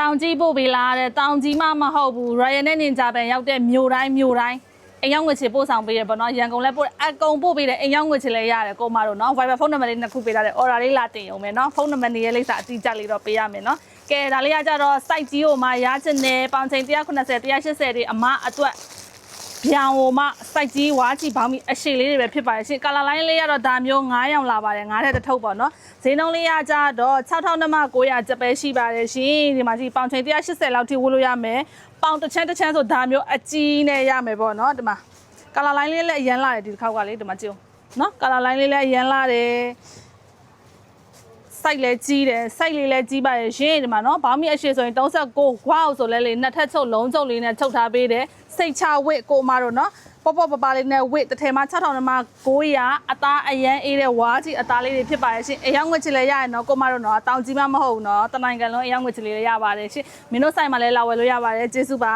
တောင်ကြီးပို့ပေးလားတဲ့တောင်ကြီးမှမဟုတ်ဘူး Royal နဲ့ Ninja ပဲရောက်တဲ့မြို့တိုင်းအိမ်ရောက်ငွေချေပို့ဆောင်ပေးရပေါ့နော်ရန်ကုန်လည်းပို့အကုန်ပို့ပေးတယ်အိမ်ရောက်ငွေချေလည်းရတယ်ကိုမတို့နော် Viber ဖုန်းနံပါတ်လေးနှစ်ခုပေးထားတယ် order လေးလာတင်အောင်မယ်နော်ဖုန်းနံပါတ်နေရဲ့လိပ်စာအတိအကျလေးတော့ပေးရမယ်နော်ကဲဒါလေးကကြတော့ site ကြီးကိုမှရချင်တယ်ပေါင်ချိန်190 180တွေအမအတွက်ပြောင်းဟိုမှ site ကြီးဝါချီပေါင်းပြီးအရှိလေးတွေပဲဖြစ်ပါတယ်ရှင် color line လေးကတော့ဒါမျိုး9ရောင်လာပါတယ်9တဲ့တစ်ထုပ်ပေါ့နော်ဈေးနှုန်းလေးရကြတော့6000နဲ့မှ900ကျပ်ပဲရှိပါတယ်ရှင်ဒီမှာကြီးပေါင်ချိန်180လောက်ထိဝတ်လို့ရမယ်ပေါင်တစ်ချမ်းဆိုဒါမျိုးအကြီးနဲ့ရမယ်ပေါ့နော်ဒီမှာ color line လေးလည်းအရန်လာတယ်ဒီတစ်ခေါက်ကလေဒီမှာကြည့်နော် color line လေးလည်းအရန်လာတယ် site လည်းကြီးတယ် site လေးလည်းကြီးပါရဲ့ရှင်ဒီမှာနော်ဘောင်းမီအရှိဆိုရင်39 wow ဆိုလဲလေနှစ်ထပ်ချုပ်လုံးချုပ်လေးနဲ့ချုပ်ထားပေးတယ်စိတ်ချဝစ်ကိုမတို့နော်ပေါ့ပပလေးနဲ့ဝစ်တစ်ထည်မှာ6000နဲ့မှ900အသားအရန်အေးတဲ့ဝါးကြီးအသားလေးတွေဖြစ်ပါရဲ့ရှင်အယောင်ငွေချလည်းရရနော်ကိုမတို့နော်တောင်ကြီးမှမဟုတ်ဘူးနော်တနိုင်ငံလုံးအယောင်ငွေချလေးလည်းရပါတယ်ရှင်မင်းတို့ဆိုင်မှာလည်းလာဝယ်လို့ရပါတယ်ကျေးဇူးပါ